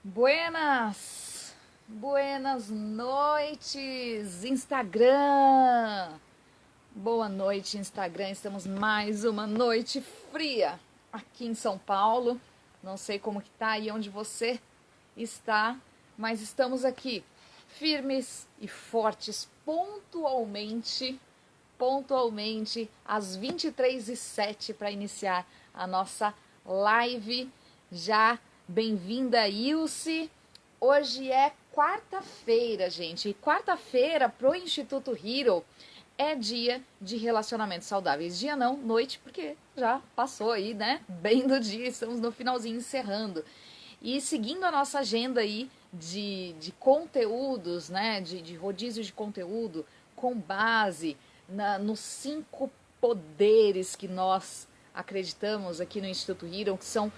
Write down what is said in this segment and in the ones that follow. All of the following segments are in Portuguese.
Buenas, buenas noites, Instagram. Boa noite, Instagram. Estamos mais uma noite fria aqui em São Paulo. Não sei como que tá aí onde você está, mas estamos aqui firmes e fortes pontualmente às 23h07 para iniciar a nossa live. Já bem-vinda, Ilse. Hoje é quarta-feira, gente. E quarta-feira pro Instituto Hero é dia de relacionamentos saudáveis. Dia não, noite, porque já passou aí, né? Bem do dia, estamos no finalzinho encerrando. E seguindo a nossa agenda aí de conteúdos, né? De rodízio de conteúdo com base nos 5 poderes que nós acreditamos aqui no Instituto Hero, que são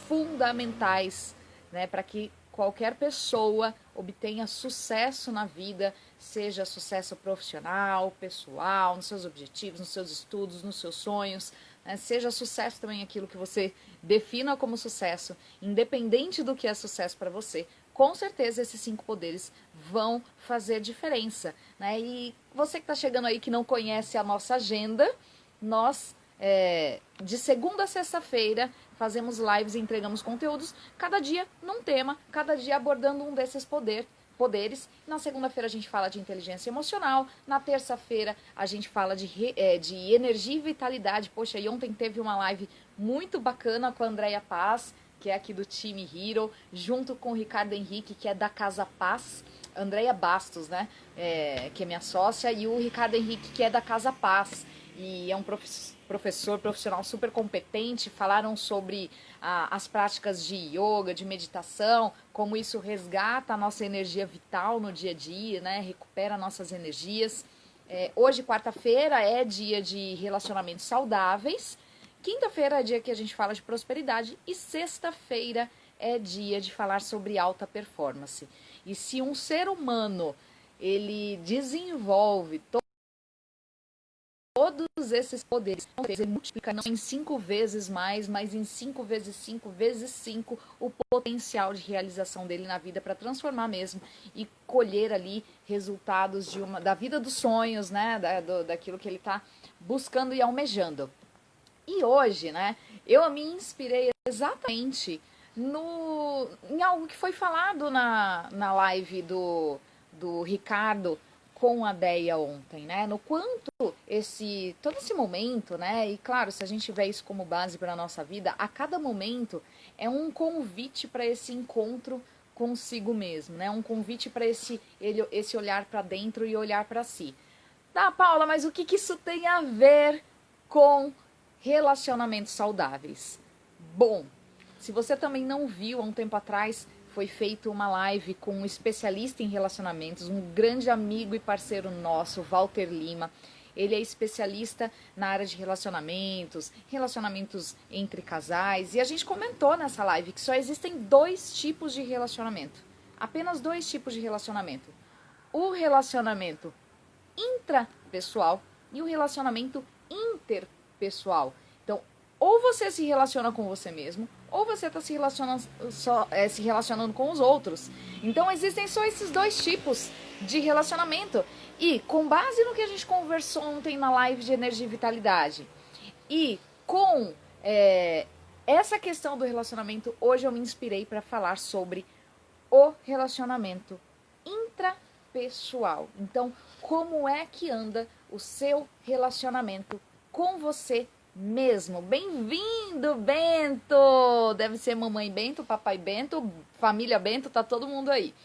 fundamentais, né, para que qualquer pessoa obtenha sucesso na vida, seja sucesso profissional, pessoal, nos seus objetivos, nos seus estudos, nos seus sonhos, né, seja sucesso também aquilo que você defina como sucesso, independente do que é sucesso para você. Com certeza esses 5 poderes vão fazer diferença, né? E você que está chegando aí que não conhece a nossa agenda, nós de segunda a sexta-feira fazemos lives e entregamos conteúdos, cada dia num tema, cada dia abordando um desses poderes. Na segunda-feira a gente fala de inteligência emocional, na terça-feira a gente fala de energia e vitalidade. Poxa, e ontem teve uma live muito bacana com a Andrea Paz, que é aqui do time Hero, junto com o Ricardo Henrique, que é da Casa Paz, Andrea Bastos, né, que é minha sócia, e o Ricardo Henrique, que é da Casa Paz, e é um professor profissional super competente. Falaram sobre as práticas de yoga, de meditação, como isso resgata a nossa energia vital no dia a dia, né, recupera nossas energias. Hoje, quarta-feira, é dia de relacionamentos saudáveis. Quinta-feira é dia que a gente fala de prosperidade e sexta-feira é dia de falar sobre alta performance. E se um ser humano ele desenvolve todos esses poderes, ele multiplica não em 5 vezes mais, mas em 5 vezes 5 vezes 5 o potencial de realização dele na vida para transformar mesmo e colher ali resultados da vida dos sonhos, né, daquilo que ele está buscando e almejando. E hoje, né, eu me inspirei exatamente em algo que foi falado na live do Ricardo com a Deia ontem, né, no quanto todo esse momento, né, e claro, se a gente tiver isso como base para a nossa vida, a cada momento é um convite para esse encontro consigo mesmo, né, um convite para esse olhar para dentro e olhar para si. Tá, Paula, mas o que isso tem a ver com relacionamentos saudáveis? Bom, se você também não viu, há um tempo atrás foi feita uma live com um especialista em relacionamentos, um grande amigo e parceiro nosso, Walter Lima. Ele é especialista na área de relacionamentos entre casais, e a gente comentou nessa live que só existem 2 tipos de relacionamento, apenas 2 tipos de relacionamento: o relacionamento intrapessoal e o relacionamento interpessoal. Então, ou você se relaciona com você mesmo, ou você está se relacionando com os outros. Então, existem só esses 2 tipos de relacionamento. E com base no que a gente conversou ontem na live de energia e vitalidade, e com essa questão do relacionamento, hoje eu me inspirei para falar sobre o relacionamento intrapessoal. Então, como é que anda o seu relacionamento com você mesmo? Bem-vindo, Bento! Deve ser mamãe Bento, papai Bento, família Bento, tá todo mundo aí.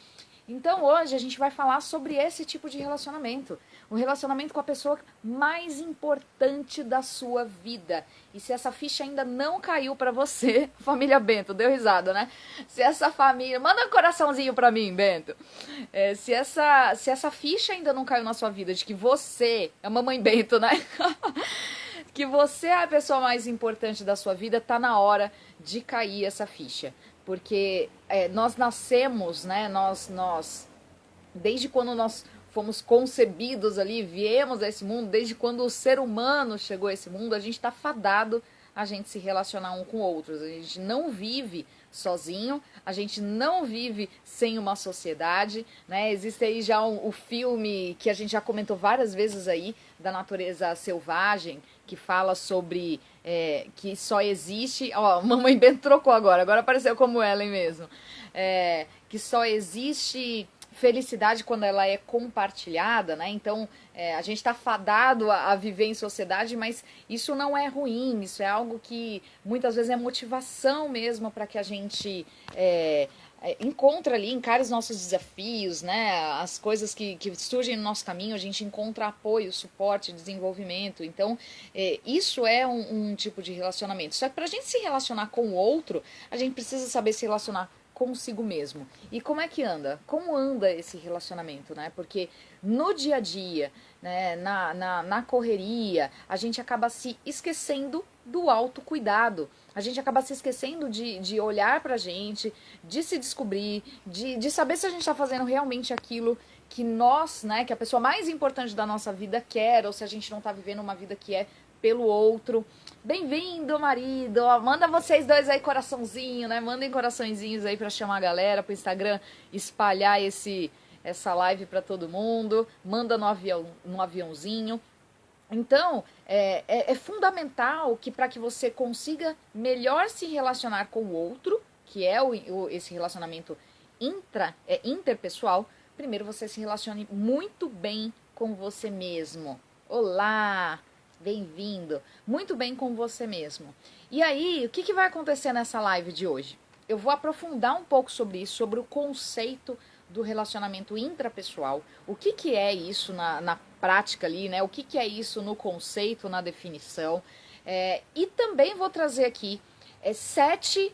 Então hoje a gente vai falar sobre esse tipo de relacionamento, o relacionamento com a pessoa mais importante da sua vida. E se essa ficha ainda não caiu pra você, família Bento, deu risada, né? Se essa família, manda um coraçãozinho pra mim, Bento. Se essa ficha ainda não caiu na sua vida de que você é a mamãe Bento, né? Que você é a pessoa mais importante da sua vida, tá na hora de cair essa ficha. Porque nós nascemos, né, desde quando nós fomos concebidos ali, viemos a esse mundo, desde quando o ser humano chegou a esse mundo, a gente está fadado a gente se relacionar um com outros. A gente não vive sozinho, a gente não vive sem uma sociedade, né? Existe aí já o filme que a gente já comentou várias vezes aí, da natureza selvagem, que fala sobre que só existe... Ó, Mamãe Bento trocou agora apareceu como Ellen mesmo. Que só existe felicidade quando ela é compartilhada, né? Então, a gente está fadado a viver em sociedade, mas isso não é ruim, isso é algo que muitas vezes é motivação mesmo para que a gente encontra ali, encare os nossos desafios, né? As coisas que surgem no nosso caminho, a gente encontra apoio, suporte, desenvolvimento. Então, isso é um tipo de relacionamento. Só que para a gente se relacionar com o outro, a gente precisa saber se relacionar consigo mesmo. E como é que anda? Como anda esse relacionamento, né? Porque no dia a dia, né, na correria, a gente acaba se esquecendo do autocuidado. A gente acaba se esquecendo de olhar pra gente, de se descobrir, de saber se a gente está fazendo realmente aquilo que nós, né, que a pessoa mais importante da nossa vida quer, ou se a gente não está vivendo uma vida que é pelo outro. Bem-vindo, marido. Ó, manda vocês dois aí coraçãozinho, né? Mandem coraçõezinhos aí pra chamar a galera pro Instagram, espalhar essa live pra todo mundo. Manda no aviãozinho. Então, é fundamental que para que você consiga melhor se relacionar com o outro, que é esse relacionamento interpessoal, primeiro você se relacione muito bem com você mesmo. Olá! Bem-vindo, muito bem com você mesmo. E aí, o que vai acontecer nessa live de hoje? Eu vou aprofundar um pouco sobre isso, sobre o conceito do relacionamento intrapessoal, o que é isso na prática ali, né? O que é isso no conceito, na definição. E também vou trazer aqui sete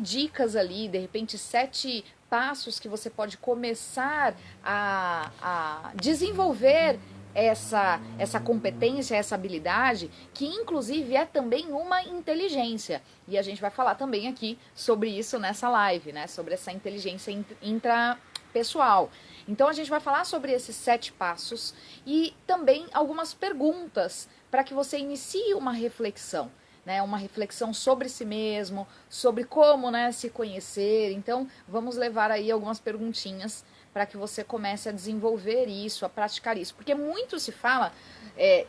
dicas ali, de repente 7 passos que você pode começar a desenvolver essa competência, essa habilidade, que inclusive é também uma inteligência. E a gente vai falar também aqui sobre isso nessa live, né? Sobre essa inteligência intrapessoal. Então a gente vai falar sobre esses 7 passos e também algumas perguntas para que você inicie uma reflexão. Né, uma reflexão sobre si mesmo, sobre como, né, se conhecer. Então, vamos levar aí algumas perguntinhas para que você comece a desenvolver isso, a praticar isso. Porque muito se fala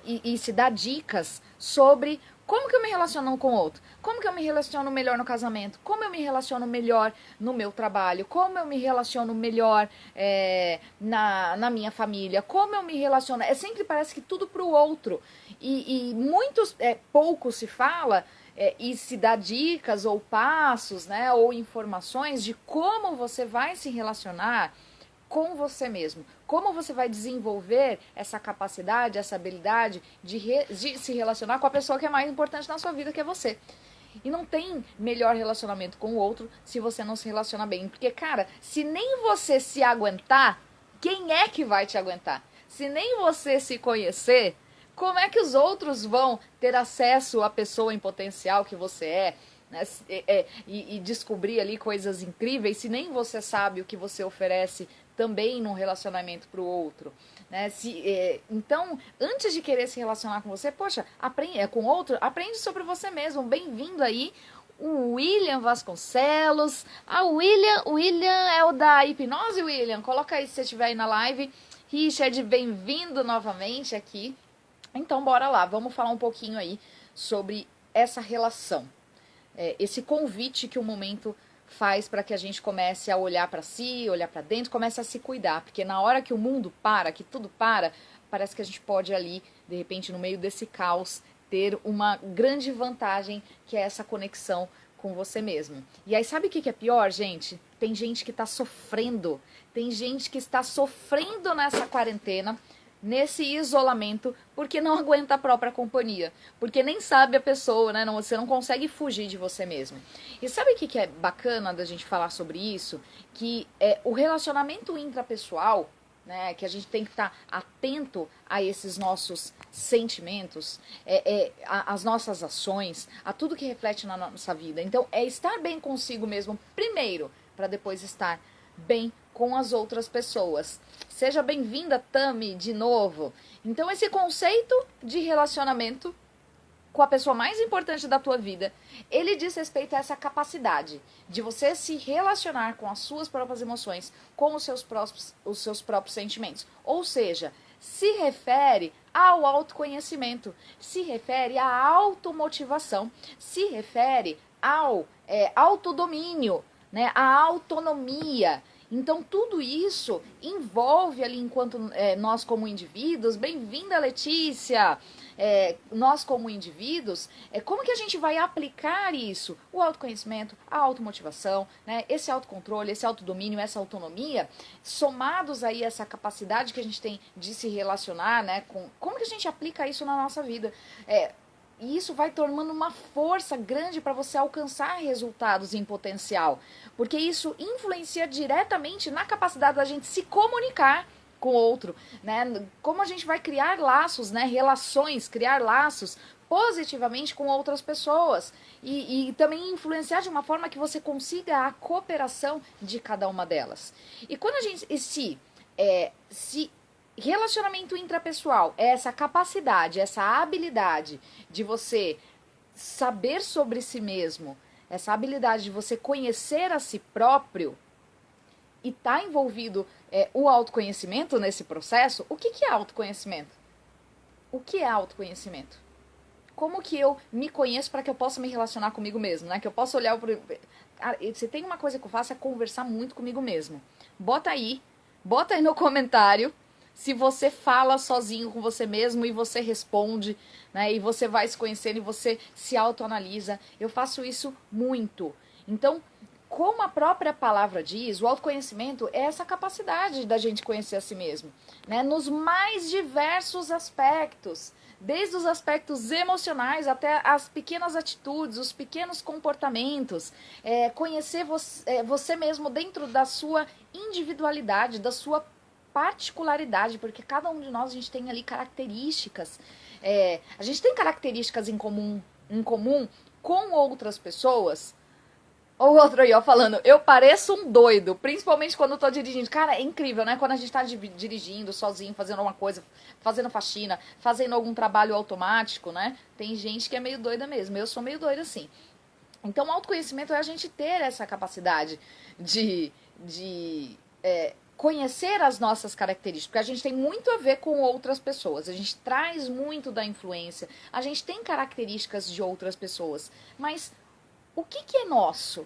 e se dá dicas sobre como que eu me relaciono com o outro, como que eu me relaciono melhor no casamento, como eu me relaciono melhor no meu trabalho, como eu me relaciono melhor na minha família, como eu me relaciono... sempre parece que tudo para o outro. E pouco se fala e se dá dicas ou passos, né, ou informações de como você vai se relacionar com você mesmo. Como você vai desenvolver essa capacidade, essa habilidade de se relacionar com a pessoa que é mais importante na sua vida, que é você. E não tem melhor relacionamento com o outro se você não se relaciona bem. Porque, cara, se nem você se aguentar, quem é que vai te aguentar? Se nem você se conhecer, como é que os outros vão ter acesso à pessoa em potencial que você é? Né? E descobrir ali coisas incríveis, se nem você sabe o que você oferece também num relacionamento para o outro. Né? Então, antes de querer se relacionar com você, poxa, com outro, aprende sobre você mesmo. Bem-vindo aí, o William Vasconcelos. O William é o da hipnose, William? Coloca aí se você estiver aí na live. Richard, bem-vindo novamente aqui. Então, bora lá, vamos falar um pouquinho aí sobre essa relação. Esse convite que o momento faz para que a gente comece a olhar para si, olhar para dentro, comece a se cuidar. Porque na hora que o mundo para, que tudo para, parece que a gente pode ali, de repente, no meio desse caos, ter uma grande vantagem, que é essa conexão com você mesmo. E aí, sabe o que é pior, gente? Tem gente que está sofrendo. Tem gente que está sofrendo nessa quarentena, nesse isolamento, porque não aguenta a própria companhia, porque nem sabe a pessoa, né? Você não consegue fugir de você mesmo. E sabe o que é bacana da gente falar sobre isso? Que o relacionamento intrapessoal, né? Que a gente tem que estar atento a esses nossos sentimentos, as nossas ações, a tudo que reflete na nossa vida. Então, é estar bem consigo mesmo primeiro, para depois estar bem com as outras pessoas. Seja bem-vinda, Tami, de novo. Então, esse conceito de relacionamento com a pessoa mais importante da tua vida, ele diz respeito a essa capacidade de você se relacionar com as suas próprias emoções, com os seus próprios sentimentos. Ou seja, se refere ao autoconhecimento, se refere à automotivação, se refere ao autodomínio, né, à autonomia. Então, tudo isso envolve ali, enquanto nós como indivíduos, bem-vinda Letícia, nós como indivíduos, como que a gente vai aplicar isso? O autoconhecimento, a automotivação, né, esse autocontrole, esse autodomínio, essa autonomia, somados aí a essa capacidade que a gente tem de se relacionar, né, como que a gente aplica isso na nossa vida? E isso vai tornando uma força grande para você alcançar resultados em potencial. Porque isso influencia diretamente na capacidade da gente se comunicar com o outro, né? Como a gente vai criar laços, né? Relações, criar laços positivamente com outras pessoas. E também influenciar de uma forma que você consiga a cooperação de cada uma delas. E quando a gente se relacionamento intrapessoal é essa capacidade, essa habilidade de você saber sobre si mesmo, essa habilidade de você conhecer a si próprio e tá envolvido o autoconhecimento nesse processo. O que é autoconhecimento? O que é autoconhecimento? Como que eu me conheço para que eu possa me relacionar comigo mesmo, né? Que eu possa olhar pro... Se tem uma coisa que eu faço é conversar muito comigo mesmo. Bota aí no comentário se você fala sozinho com você mesmo e você responde, né? E você vai se conhecendo e você se autoanalisa. Eu faço isso muito. Então, como a própria palavra diz, o autoconhecimento é essa capacidade da gente conhecer a si mesmo, né? Nos mais diversos aspectos. Desde os aspectos emocionais até as pequenas atitudes, os pequenos comportamentos. Conhecer você mesmo dentro da sua individualidade, da sua particularidade, porque cada um de nós a gente tem ali características, a gente tem características em comum com outras pessoas. Ou outro aí, ó, falando, eu pareço um doido, principalmente quando eu tô dirigindo. Cara, é incrível, né? Quando a gente tá dirigindo sozinho, fazendo alguma coisa, fazendo faxina, fazendo algum trabalho automático, né? Tem gente que é meio doida mesmo, eu sou meio doida assim. Então, o autoconhecimento é a gente ter essa capacidade de conhecer as nossas características, porque a gente tem muito a ver com outras pessoas, a gente traz muito da influência, a gente tem características de outras pessoas, mas o que é nosso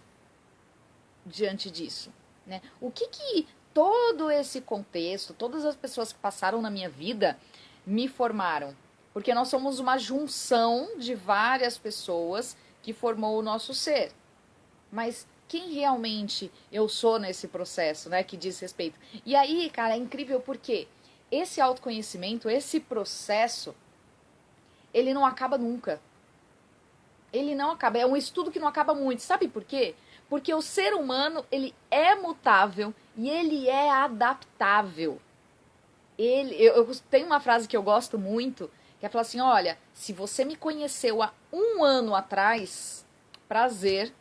diante disso, né? O que todo esse contexto, todas as pessoas que passaram na minha vida me formaram? Porque nós somos uma junção de várias pessoas que formou o nosso ser. Mas quem realmente eu sou nesse processo, né, que diz respeito? E aí, cara, é incrível porque esse autoconhecimento, esse processo, ele não acaba nunca. Ele não acaba, é um estudo que não acaba muito. Sabe por quê? Porque o ser humano, ele é mutável e ele é adaptável. Eu tenho uma frase que eu gosto muito, que é falar assim, olha, se você me conheceu há 1 ano atrás, prazer,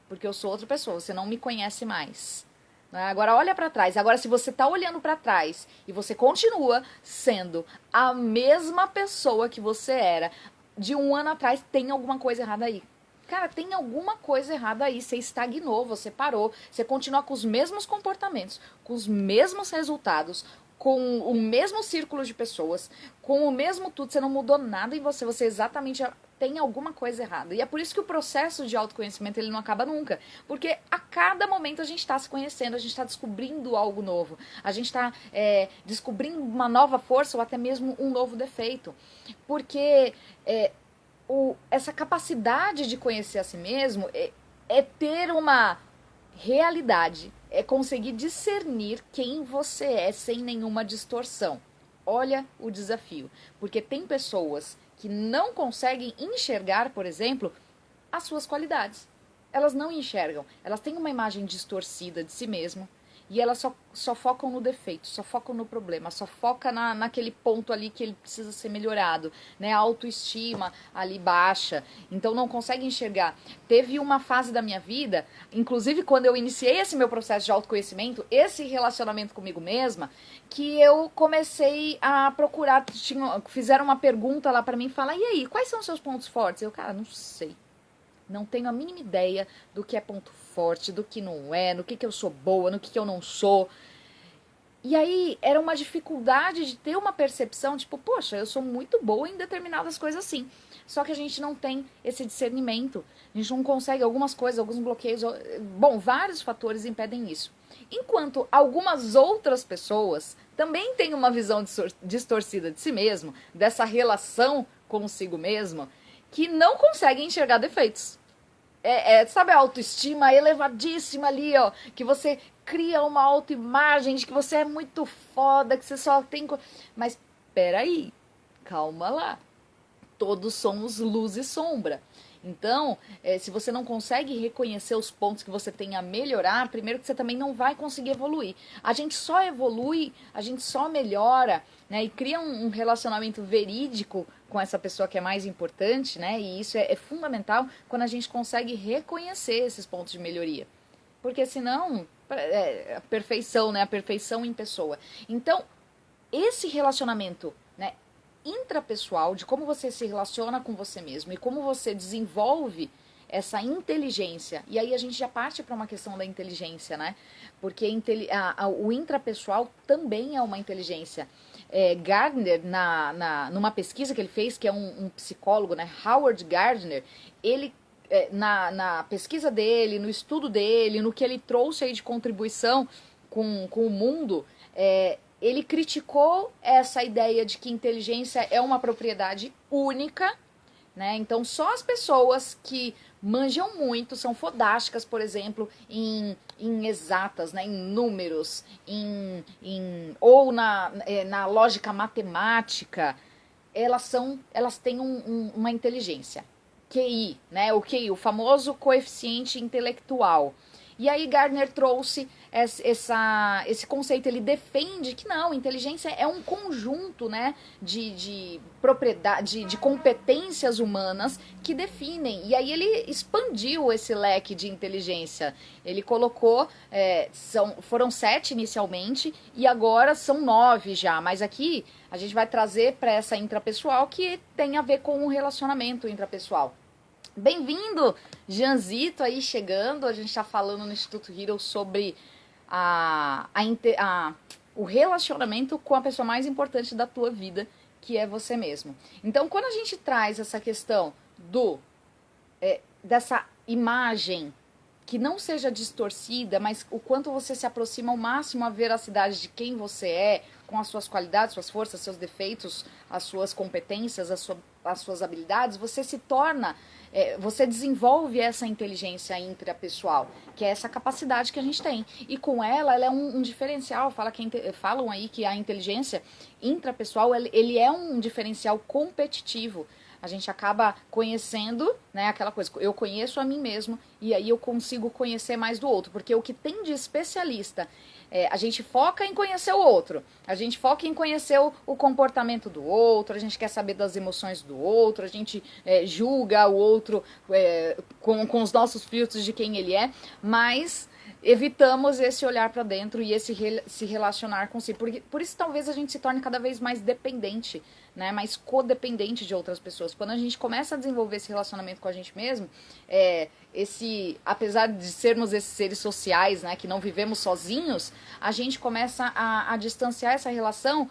porque eu sou outra pessoa, você não me conhece mais. Agora olha para trás. Agora, se você tá olhando para trás e você continua sendo a mesma pessoa que você era de 1 ano atrás, tem alguma coisa errada aí. Cara, tem alguma coisa errada aí. Você estagnou, você parou, você continua com os mesmos comportamentos, com os mesmos resultados, com o mesmo círculo de pessoas, com o mesmo tudo, você não mudou nada em você, você exatamente tem alguma coisa errada. E é por isso que o processo de autoconhecimento ele não acaba nunca. Porque a cada momento a gente está se conhecendo, a gente está descobrindo algo novo, a gente está descobrindo uma nova força ou até mesmo um novo defeito. Porque essa capacidade de conhecer a si mesmo é ter uma realidade, é conseguir discernir quem você é sem nenhuma distorção. Olha o desafio, porque tem pessoas que não conseguem enxergar, por exemplo, as suas qualidades. Elas não enxergam, elas têm uma imagem distorcida de si mesmo e elas só focam no defeito, só focam no problema, só foca naquele ponto ali que ele precisa ser melhorado, né? A autoestima ali baixa, então não consegue enxergar. Teve uma fase da minha vida, inclusive quando eu iniciei esse meu processo de autoconhecimento, esse relacionamento comigo mesma, que eu comecei a procurar, fizeram uma pergunta lá pra mim, fala, e aí, quais são os seus pontos fortes? Eu, cara, não sei. Não tenho a mínima ideia do que é ponto forte, do que não é, no que eu sou boa, no que eu não sou. E aí era uma dificuldade de ter uma percepção, tipo, poxa, eu sou muito boa em determinadas coisas assim. Só que a gente não tem esse discernimento. A gente não consegue algumas coisas, alguns bloqueios. Bom, vários fatores impedem isso. Enquanto algumas outras pessoas também têm uma visão distorcida de si mesmo, dessa relação consigo mesmo, que não conseguem enxergar defeitos. Sabe a autoestima elevadíssima ali, ó, que você cria uma autoimagem de que você é muito foda, que você só tem... Mas, peraí, calma lá. Todos somos luz e sombra. Então, se você não consegue reconhecer os pontos que você tem a melhorar, primeiro que você também não vai conseguir evoluir. A gente só evolui, a gente só melhora, né, e cria um relacionamento verídico com essa pessoa que é mais importante, né, e isso é fundamental quando a gente consegue reconhecer esses pontos de melhoria. Porque senão, a perfeição, né, a perfeição em pessoa. Então, esse relacionamento, né, intrapessoal, de como você se relaciona com você mesmo e como você desenvolve essa inteligência. E aí a gente já parte para uma questão da inteligência, né? Porque o intrapessoal também é uma inteligência. Gardner, numa pesquisa que ele fez, que é um psicólogo, né? Howard Gardner, ele na pesquisa dele, no estudo dele, no que ele trouxe aí de contribuição com o mundo, ele criticou essa ideia de que inteligência é uma propriedade única, né? Então só as pessoas que manjam muito, são fodásticas, por exemplo, em exatas, né? Em números, ou na lógica matemática, elas têm uma inteligência. QI, né? O QI, o famoso coeficiente intelectual. E aí Gardner trouxe esse conceito, ele defende que não, inteligência é um conjunto, né, de propriedade, de competências humanas que definem. E aí ele expandiu esse leque de inteligência. Ele colocou, foram 7 inicialmente e agora são 9 já. Mas aqui a gente vai trazer para essa intrapessoal que tem a ver com o relacionamento intrapessoal. Bem-vindo, Janzito aí chegando. A gente está falando no Instituto Hero sobre o relacionamento com a pessoa mais importante da tua vida, que é você mesmo. Então, quando a gente traz essa questão dessa imagem que não seja distorcida, mas o quanto você se aproxima ao máximo à veracidade de quem você é, com as suas qualidades, suas forças, seus defeitos, as suas competências, as suas habilidades, você se torna... você desenvolve essa inteligência intrapessoal, que é essa capacidade que a gente tem. E com ela é um diferencial. Falam aí que a inteligência intrapessoal, ele é um diferencial competitivo. A gente acaba conhecendo, né, aquela coisa, eu conheço a mim mesmo e aí eu consigo conhecer mais do outro, porque o que tem de especialista, a gente foca em conhecer o outro, a gente foca em conhecer o comportamento do outro, a gente quer saber das emoções do outro, a gente julga o outro com os nossos filtros de quem ele é, mas evitamos esse olhar para dentro e esse se relacionar com si. Por isso talvez a gente se torne cada vez mais dependente, né, mais codependente de outras pessoas. Quando a gente começa a desenvolver esse relacionamento com a gente mesmo, apesar de sermos esses seres sociais, né, que não vivemos sozinhos, a gente começa a distanciar essa relação,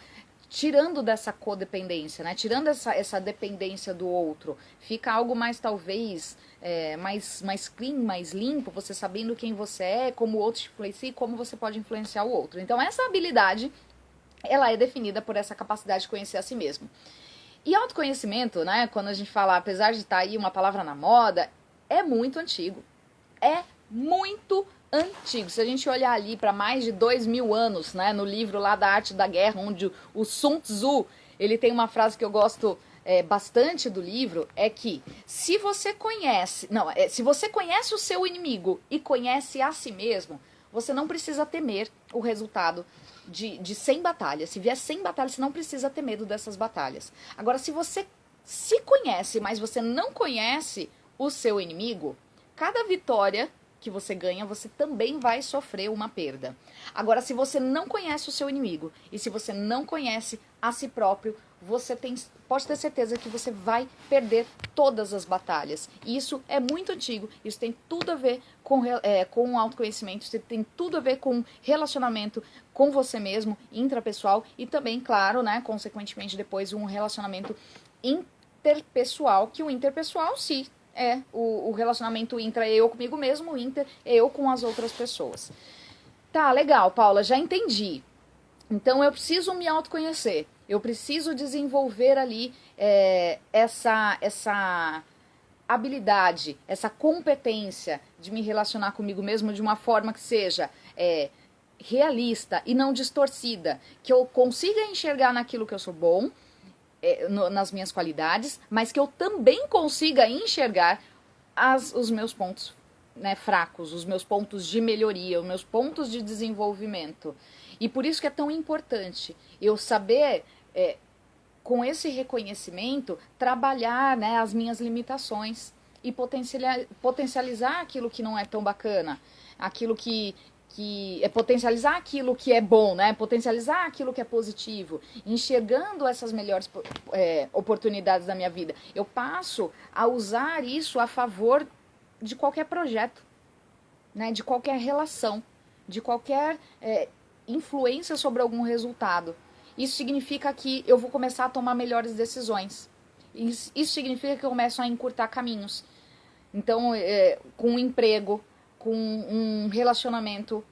tirando dessa codependência, né? Tirando essa dependência do outro. Fica algo mais, talvez, mais clean, mais limpo, você sabendo quem você é, como o outro te influencia e como você pode influenciar o outro. Então, essa habilidade, ela é definida por essa capacidade de conhecer a si mesmo. E autoconhecimento, né? Quando a gente fala, apesar de estar aí uma palavra na moda, é muito antigo. É muito antigo. Se a gente olhar ali para mais de 2000 anos, né, no livro lá da Arte da Guerra, onde o Sun Tzu, ele tem uma frase que eu gosto bastante do livro, é que se você conhece o seu inimigo e conhece a si mesmo, você não precisa temer o resultado de 100 batalhas. Se vier 100 batalhas, você não precisa ter medo dessas batalhas. Agora, se você se conhece, mas você não conhece o seu inimigo, cada vitória que você ganha, você também vai sofrer uma perda. Agora, se você não conhece o seu inimigo e se você não conhece a si próprio, você pode ter certeza que você vai perder todas as batalhas. E isso é muito antigo, isso tem tudo a ver com autoconhecimento, isso tem tudo a ver com relacionamento com você mesmo, intrapessoal, e também, claro, né, consequentemente depois um relacionamento interpessoal, que o interpessoal sim é o relacionamento intra é eu comigo mesmo, o inter é eu com as outras pessoas. Tá, legal, Paula, já entendi. Então eu preciso me autoconhecer, eu preciso desenvolver ali essa habilidade, essa competência de me relacionar comigo mesmo de uma forma que seja realista e não distorcida, que eu consiga enxergar naquilo que eu sou bom, nas minhas qualidades, mas que eu também consiga enxergar os meus pontos, né, fracos, os meus pontos de melhoria, os meus pontos de desenvolvimento. E por isso que é tão importante eu saber, com esse reconhecimento, trabalhar, né, as minhas limitações e potencializar aquilo que não é tão bacana, aquilo que potencializar aquilo que é bom, né? Potencializar aquilo que é positivo, enxergando essas melhores oportunidades da minha vida. Eu passo a usar isso a favor de qualquer projeto, né? De qualquer relação, de qualquer influência sobre algum resultado. Isso significa que eu vou começar a tomar melhores decisões. Isso significa que eu começo a encurtar caminhos. Então, com um emprego, com um relacionamento,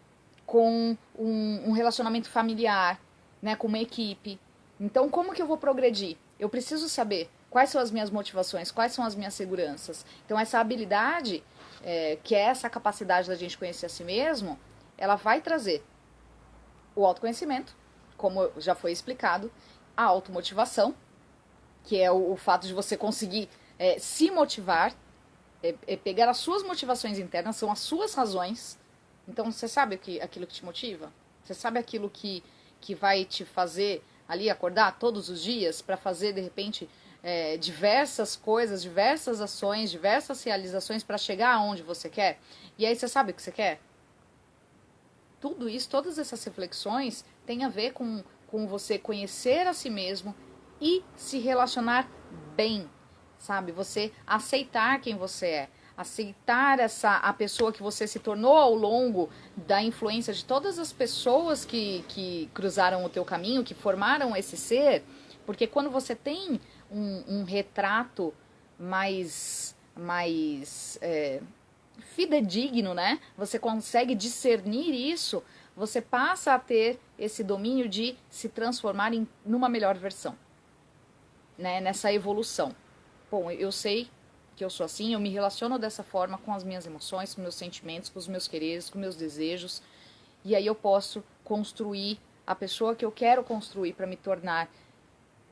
com um relacionamento familiar, né, com uma equipe. Então, como que eu vou progredir? Eu preciso saber quais são as minhas motivações, quais são as minhas seguranças. Então, essa habilidade, que é essa capacidade da gente conhecer a si mesmo, ela vai trazer o autoconhecimento, como já foi explicado, a automotivação, que é o fato de você conseguir se motivar, pegar as suas motivações internas, são as suas razões. Então, você sabe aquilo que te motiva? Você sabe aquilo que vai te fazer ali acordar todos os dias para fazer, de repente, diversas coisas, diversas ações, diversas realizações para chegar aonde você quer? E aí você sabe o que você quer? Tudo isso, todas essas reflexões têm a ver com você conhecer a si mesmo e se relacionar bem, sabe? Você aceitar quem você é, aceitar a pessoa que você se tornou ao longo da influência de todas as pessoas que cruzaram o teu caminho, que formaram esse ser, porque quando você tem um retrato mais fidedigno, né? Você consegue discernir isso, você passa a ter esse domínio de se transformar numa melhor versão, né? Nessa evolução. Bom, eu sei que eu sou assim, eu me relaciono dessa forma com as minhas emoções, com meus sentimentos, com os meus quereres, com meus desejos, e aí eu posso construir a pessoa que eu quero construir para me tornar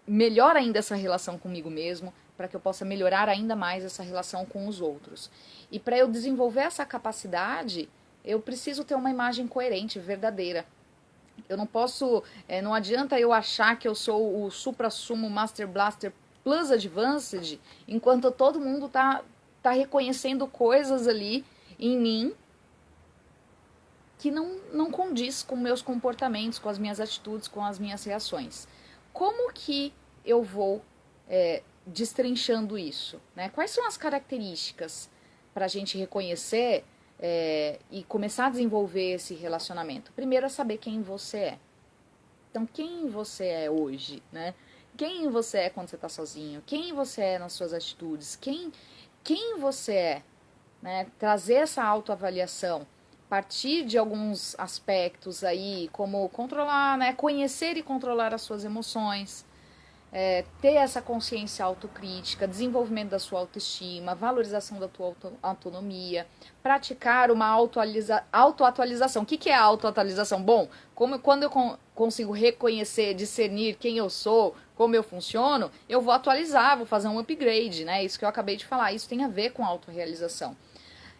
melhor ainda essa relação comigo mesmo, para que eu possa melhorar ainda mais essa relação com os outros. E para eu desenvolver essa capacidade, eu preciso ter uma imagem coerente, verdadeira. Eu não posso, não adianta eu achar que eu sou o supra-sumo Master Blaster Plus Advanced, enquanto todo mundo tá reconhecendo coisas ali em mim que não condiz com meus comportamentos, com as minhas atitudes, com as minhas reações. Como que eu vou destrinchando isso, né? Quais são as características para a gente reconhecer e começar a desenvolver esse relacionamento? Primeiro é saber quem você é. Então, quem você é hoje, né? Quem você é quando você está sozinho? Quem você é nas suas atitudes? Quem você é? Né? Trazer essa autoavaliação, partir de alguns aspectos aí, como controlar, né? Conhecer e controlar as suas emoções, ter essa consciência autocrítica, desenvolvimento da sua autoestima, valorização da tua autonomia, praticar uma autoatualização. O que é a autoatualização? Bom, quando eu consigo reconhecer, discernir quem eu sou, como eu funciono, eu vou atualizar, vou fazer um upgrade, né? Isso que eu acabei de falar, isso tem a ver com autorrealização.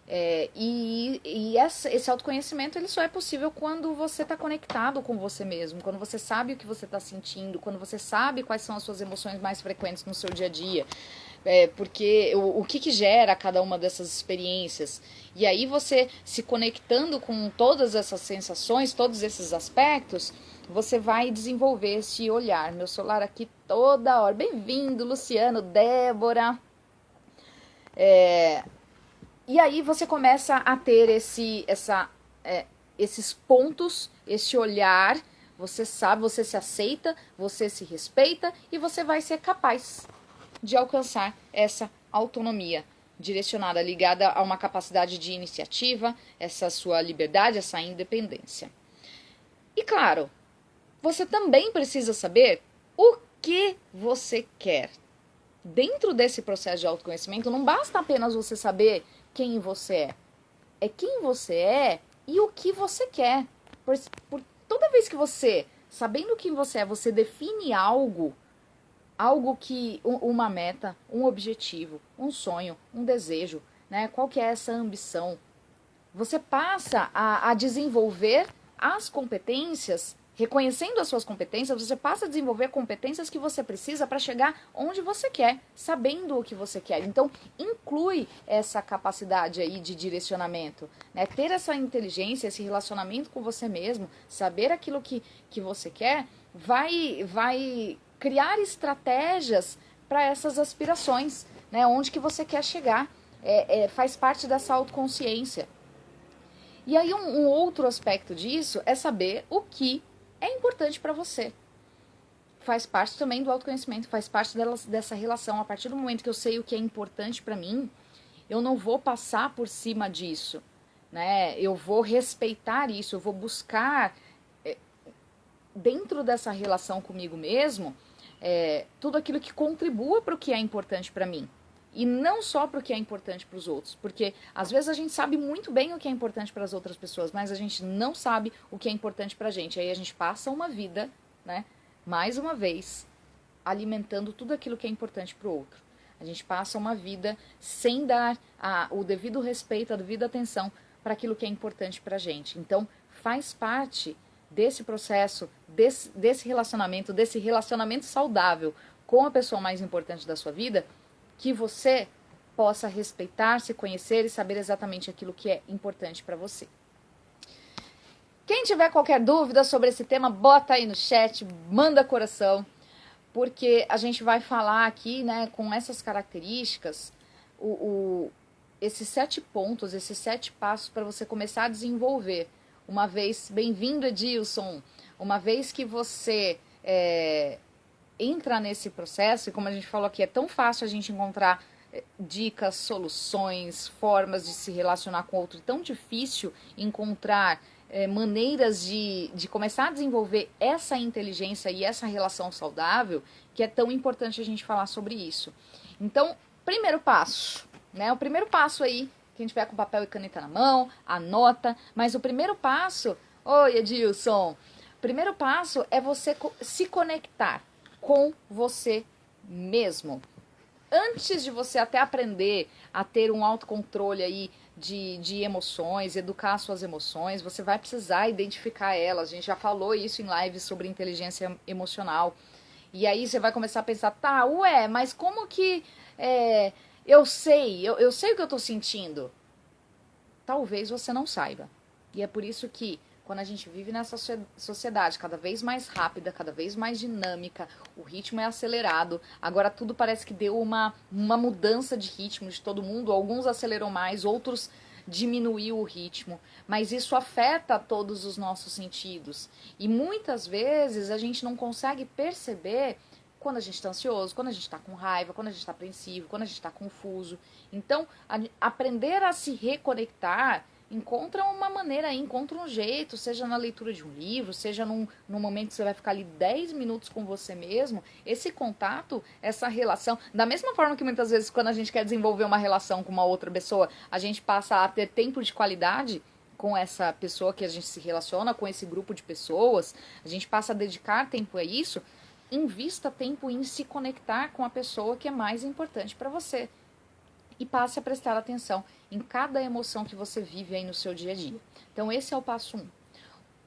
Esse autoconhecimento ele só é possível quando você está conectado com você mesmo, quando você sabe o que você está sentindo, quando você sabe quais são as suas emoções mais frequentes no seu dia a dia. Porque o que gera cada uma dessas experiências. E aí você se conectando com todas essas sensações, todos esses aspectos, você vai desenvolver esse olhar. Meu celular aqui toda hora. Bem-vindo, Luciano, Débora. E aí você começa a ter esses pontos, esse olhar, você sabe, você se aceita, você se respeita e você vai ser capaz de alcançar essa autonomia direcionada, ligada a uma capacidade de iniciativa, essa sua liberdade, essa independência. E claro, você também precisa saber o que você quer. Dentro desse processo de autoconhecimento, não basta apenas você saber quem você é quem você é e o que você quer. Por toda vez que você, sabendo quem você é, você define algo que, uma meta, um objetivo, um sonho, um desejo, né? Qual que é essa ambição? Você passa a desenvolver as competências, reconhecendo as suas competências, você passa a desenvolver competências que você precisa para chegar onde você quer, sabendo o que você quer. Então, inclui essa capacidade aí de direcionamento, né? Ter essa inteligência, esse relacionamento com você mesmo, saber aquilo que você quer, vai criar estratégias para essas aspirações, né? Onde que você quer chegar. Faz parte dessa autoconsciência. E aí um outro aspecto disso é saber o que é importante para você. Faz parte também do autoconhecimento, faz parte dessa relação. A partir do momento que eu sei o que é importante para mim, eu não vou passar por cima disso, né? Eu vou respeitar isso, eu vou buscar dentro dessa relação comigo mesmo tudo aquilo que contribua para o que é importante para mim. E não só para o que é importante para os outros. Porque às vezes a gente sabe muito bem o que é importante para as outras pessoas, mas a gente não sabe o que é importante para a gente. Aí a gente passa uma vida, né, mais uma vez, alimentando tudo aquilo que é importante para o outro. A gente passa uma vida sem dar o devido respeito, a devida atenção para aquilo que é importante para a gente. Então, faz parte desse processo, desse relacionamento saudável com a pessoa mais importante da sua vida, que você possa respeitar, se conhecer e saber exatamente aquilo que é importante para você. Quem tiver qualquer dúvida sobre esse tema, bota aí no chat, manda coração, porque a gente vai falar aqui, né, com essas características, esses 7 pontos, esses 7 passos para você começar a desenvolver. Uma vez, bem-vindo Edilson, uma vez que você entra nesse processo, e como a gente falou aqui, é tão fácil a gente encontrar dicas, soluções, formas de se relacionar com o outro, tão difícil encontrar maneiras de começar a desenvolver essa inteligência e essa relação saudável, que é tão importante a gente falar sobre isso. Então, primeiro passo, né? O primeiro passo aí, quem tiver com papel e caneta na mão, anota, mas o primeiro passo, oi Edilson, o primeiro passo é você se conectar com você mesmo. Antes de você até aprender a ter um autocontrole aí de emoções, educar suas emoções, você vai precisar identificar elas. A gente já falou isso em lives sobre inteligência emocional. E aí você vai começar a pensar, tá, mas como que eu sei o que eu tô sentindo? Talvez você não saiba. E é por isso que quando a gente vive nessa sociedade cada vez mais rápida, cada vez mais dinâmica, o ritmo é acelerado, agora tudo parece que deu uma mudança de ritmo de todo mundo, alguns aceleram mais, outros diminuiu o ritmo, mas isso afeta todos os nossos sentidos. E muitas vezes a gente não consegue perceber quando a gente está ansioso, quando a gente está com raiva, quando a gente está apreensivo, quando a gente está confuso. Então, aprender a se reconectar encontra uma maneira aí, encontra um jeito, seja na leitura de um livro, seja num momento que você vai ficar ali 10 minutos com você mesmo, esse contato, essa relação, da mesma forma que muitas vezes quando a gente quer desenvolver uma relação com uma outra pessoa, a gente passa a ter tempo de qualidade com essa pessoa que a gente se relaciona, com esse grupo de pessoas, a gente passa a dedicar tempo a isso, invista tempo em se conectar com a pessoa que é mais importante para você. e passe a prestar atenção em cada emoção que você vive aí no seu dia a dia. Então esse é o passo 1.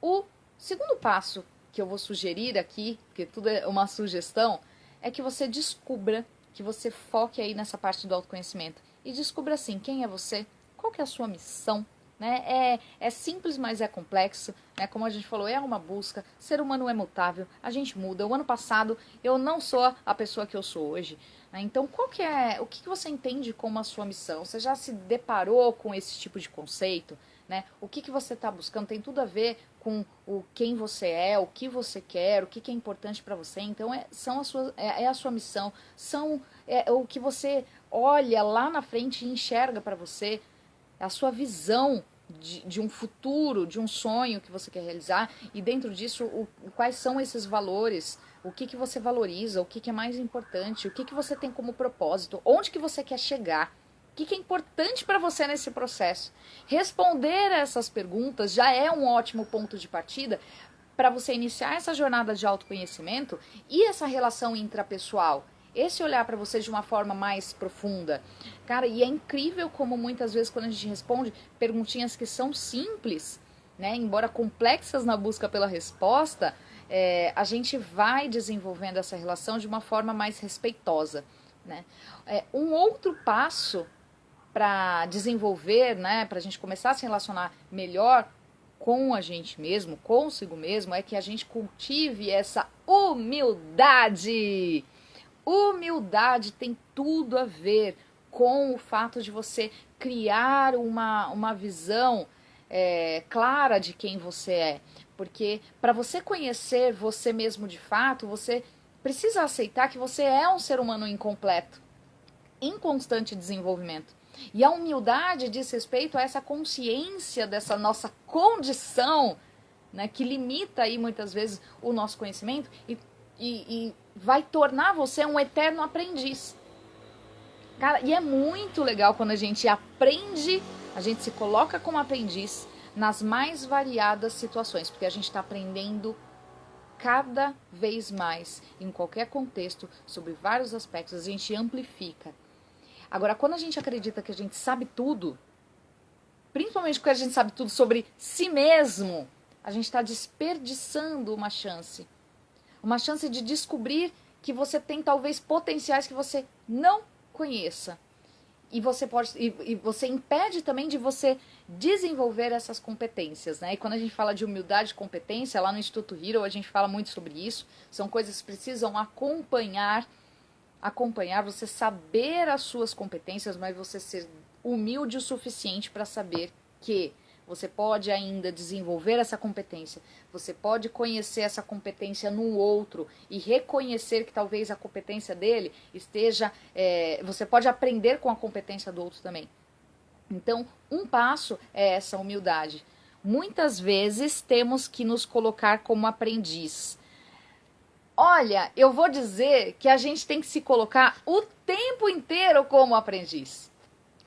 O segundo passo que eu vou sugerir aqui, porque tudo é uma sugestão, é que você descubra, que você foque aí nessa parte do autoconhecimento e descubra assim, quem é você, qual que é a sua missão, né? É simples, mas é complexo, né? Como a gente falou, é uma busca, ser humano é mutável, a gente muda. O ano passado eu não sou a pessoa que eu sou hoje, né? Então o que você entende como a sua missão? Você já se deparou com esse tipo de conceito? Né? O que você está buscando tem tudo a ver com quem você é, o que você quer, o que é importante para você. Então é a sua missão, é o que você olha lá na frente e enxerga para você, a sua visão de um futuro, de um sonho que você quer realizar, e dentro disso quais são esses valores, o que você valoriza, o que é mais importante, o que você tem como propósito, onde que você quer chegar. O que é importante para você nesse processo? Responder essas perguntas já é um ótimo ponto de partida para você iniciar essa jornada de autoconhecimento e essa relação intrapessoal. Esse olhar para você de uma forma mais profunda. Cara, e é incrível como muitas vezes quando a gente responde perguntinhas que são simples, né, embora complexas na busca pela resposta, a gente vai desenvolvendo essa relação de uma forma mais respeitosa. Né? Um outro passo para desenvolver, né, para a gente começar a se relacionar melhor com a gente mesmo, consigo mesmo, é que a gente cultive essa humildade. Humildade tem tudo a ver com o fato de você criar uma visão clara de quem você é. Porque para você conhecer você mesmo de fato, você precisa aceitar que você é um ser humano incompleto, em constante desenvolvimento. E a humildade diz respeito a essa consciência dessa nossa condição, né, que limita aí muitas vezes o nosso conhecimento e vai tornar você um eterno aprendiz. Cara, e é muito legal quando a gente aprende, a gente se coloca como aprendiz nas mais variadas situações, porque a gente está aprendendo cada vez mais, em qualquer contexto, sobre vários aspectos, a gente amplifica. Agora, quando a gente acredita que a gente sabe tudo, principalmente porque a gente sabe tudo sobre si mesmo, a gente está desperdiçando uma chance. Uma chance de descobrir que você tem talvez potenciais que você não conheça. E você impede também de você desenvolver essas competências, né? E quando a gente fala de humildade e competência, lá no Instituto Hero a gente fala muito sobre isso. São coisas que precisam acompanhar, você saber as suas competências, mas você ser humilde o suficiente para saber que você pode ainda desenvolver essa competência, você pode conhecer essa competência no outro e reconhecer que talvez a competência dele esteja... você pode aprender com a competência do outro também. Então, um passo é essa humildade. Muitas vezes temos que nos colocar como aprendiz. Olha, eu vou dizer que a gente tem que se colocar o tempo inteiro como aprendiz.